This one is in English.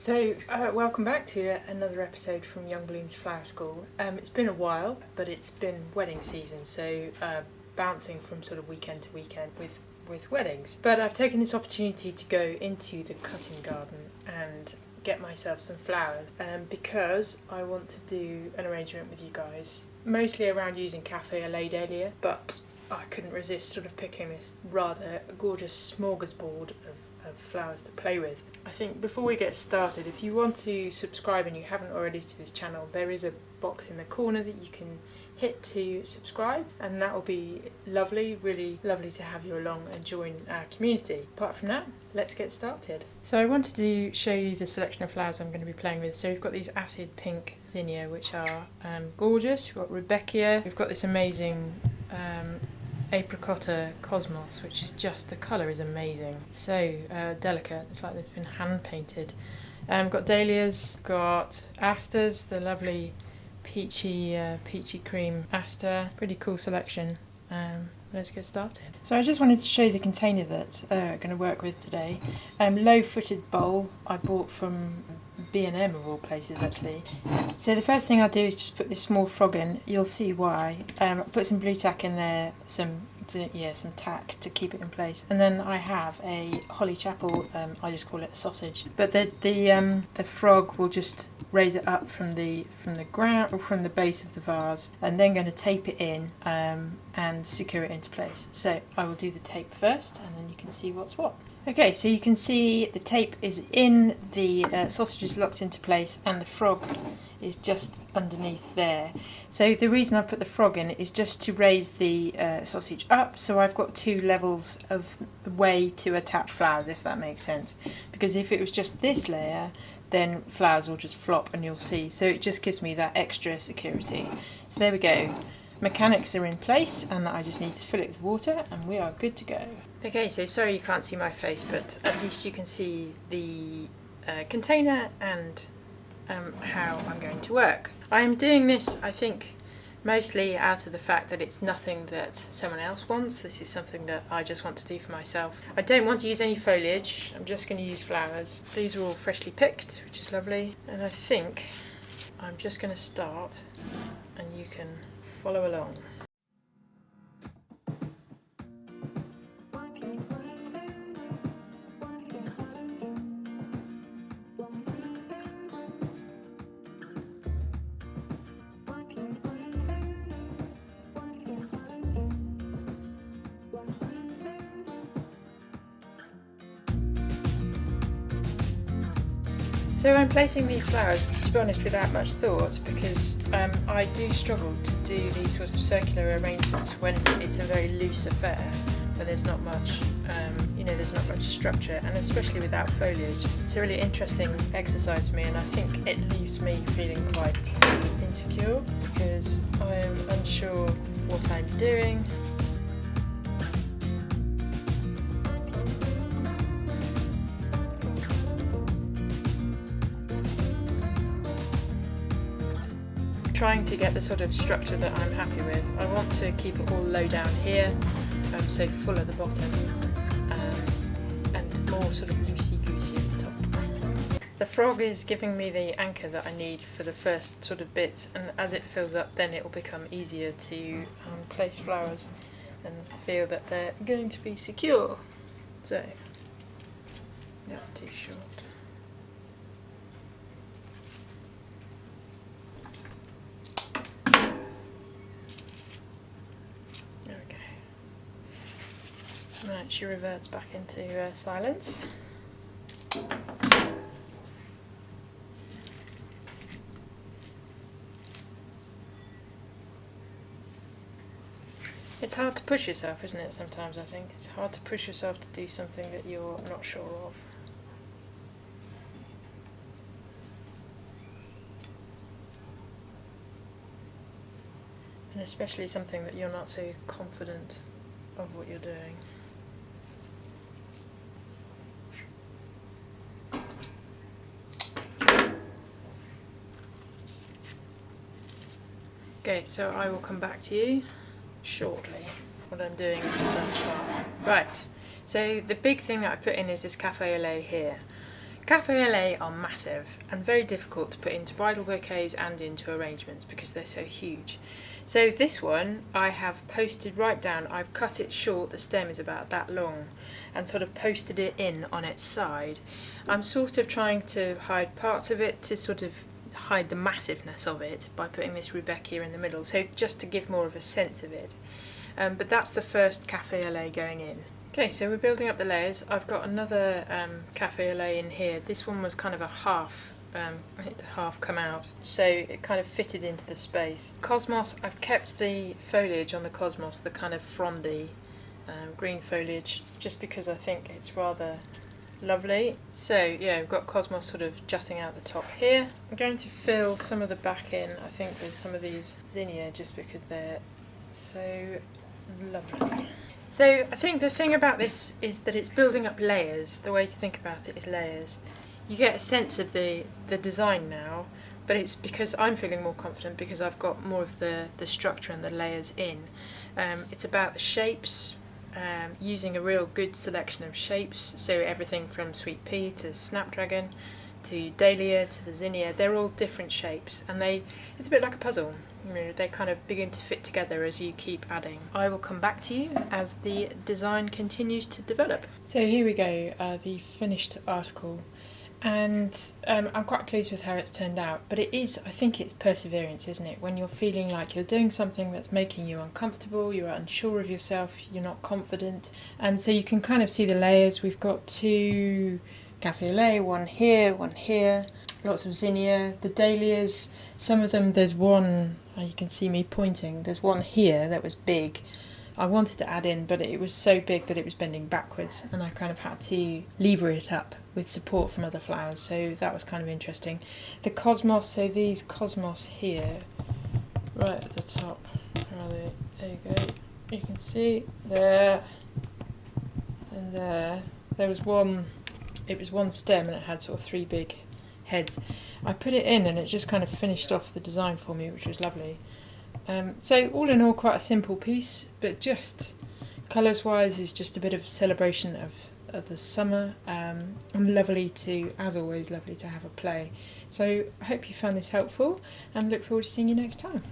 Welcome back to another episode from Young Bloom's Flower School. It's been a while, but it's been wedding season, so bouncing from sort of weekend to weekend with weddings. But I've taken this opportunity to go into the cutting garden and get myself some flowers because I want to do an arrangement with you guys, mostly around using cafe au lait dahlia, but I couldn't resist sort of picking this rather gorgeous smorgasbord of flowers to play with. I think before we get started, if you want to subscribe and you haven't already to this channel, there is a box in the corner that you can hit to subscribe, and that will be lovely, really lovely to have you along and join our community. Apart from that, let's get started. So I wanted to show you the selection of flowers I'm going to be playing with. So we've got these acid pink zinnia, which are gorgeous. We've got Rudbeckia. We've got this amazing Apricotta Cosmos, which is just, the colour is amazing, so delicate, it's like they've been hand painted. Got dahlias, got asters, the lovely peachy cream aster, pretty cool selection. Let's get started. So I just wanted to show you the container that I'm going to work with today. Low-footed bowl I bought from B&M of all places actually. So the first thing I'll do is just put this small frog in. You'll see why. Put some blue tack in there, some tack to keep it in place, and then I have a holly chapel. I just call it a sausage. But the frog will just raise it up from the ground or from the base of the vase, and then going to tape it in and secure it into place. So I will do the tape first, and then you can see what's what. Okay, so you can see the tape is in, the sausage is locked into place, and the frog is just underneath there. So the reason I put the frog in is just to raise the sausage up, so I've got two levels of way to attach flowers, if that makes sense. Because if it was just this layer, then flowers will just flop and you'll see. So it just gives me that extra security. So there we go. Mechanics are in place, and I just need to fill it with water, and we are good to go. Okay, so sorry you can't see my face, but at least you can see the container and how I'm going to work. I am doing this, I think, mostly out of the fact that it's nothing that someone else wants. This is something that I just want to do for myself. I don't want to use any foliage, I'm just going to use flowers. These are all freshly picked, which is lovely, and I think I'm just going to start, and you can follow along. So I'm placing these flowers, to be honest, without much thought, because I do struggle to do these sorts of circular arrangements when it's a very loose affair, when there's not much, there's not much structure, and especially without foliage. It's a really interesting exercise for me, and I think it leaves me feeling quite insecure because I am unsure what I'm doing. Trying to get the sort of structure that I'm happy with. I want to keep it all low down here, so full at the bottom, and more sort of loosey-goosey at the top. The frog is giving me the anchor that I need for the first sort of bits, and as it fills up, then it will become easier to place flowers and feel that they're going to be secure. So that's too short. Right, she reverts back into silence. It's hard to push yourself, isn't it, sometimes, I think. It's hard to push yourself to do something that you're not sure of. And especially something that you're not so confident of what you're doing. Okay, so I will come back to you shortly, what I'm doing thus far. Right, so the big thing that I put in is this cafe au lait here. Cafe au lait are massive and very difficult to put into bridal bouquets and into arrangements because they're so huge. So this one I have posted right down. I've cut it short, the stem is about that long, and sort of posted it in on its side. I'm sort of trying to hide parts of it to sort of hide the massiveness of it by putting this Rudbeckia in the middle, so just to give more of a sense of it. But that's the first cafe au lait going in. Okay, so we're building up the layers. I've got another cafe au lait in here. This one was kind of a half come out, so it kind of fitted into the space. Cosmos, I've kept the foliage on the Cosmos, the kind of frondy green foliage, just because I think it's rather lovely. So yeah, we've got Cosmos sort of jutting out the top here. I'm going to fill some of the back in, I think, with some of these zinnia, just because they're so lovely. So I think the thing about this is that it's building up layers. The way to think about it is layers. You get a sense of the design now, but it's because I'm feeling more confident because I've got more of the structure and the layers in. It's about the shapes, using a real good selection of shapes, so everything from sweet pea to snapdragon to dahlia to the zinnia, they're all different shapes, and it's a bit like a puzzle. You know, they kind of begin to fit together as you keep adding. I will come back to you as the design continues to develop. So here we go, the finished article, and I'm quite pleased with how it's turned out, but I think it's perseverance, isn't it? When you're feeling like you're doing something that's making you uncomfortable, you're unsure of yourself, you're not confident, so you can kind of see the layers. We've got 2 cafe au lait, one here, lots of zinnia, the dahlias, some of them, there's one, you can see me pointing, there's one here that was big. I wanted to add in, but it was so big that it was bending backwards, and I kind of had to lever it up with support from other flowers, so that was kind of interesting. The Cosmos, so these Cosmos here, right at the top, where are they? There you go. You can see there and there. There was one, it was one stem and it had sort of 3 big heads. I put it in and it just kind of finished off the design for me, which was lovely. So all in all, quite a simple piece, but just colours wise is just a bit of celebration of the summer, and lovely to, as always, lovely to have a play. So I hope you found this helpful and look forward to seeing you next time.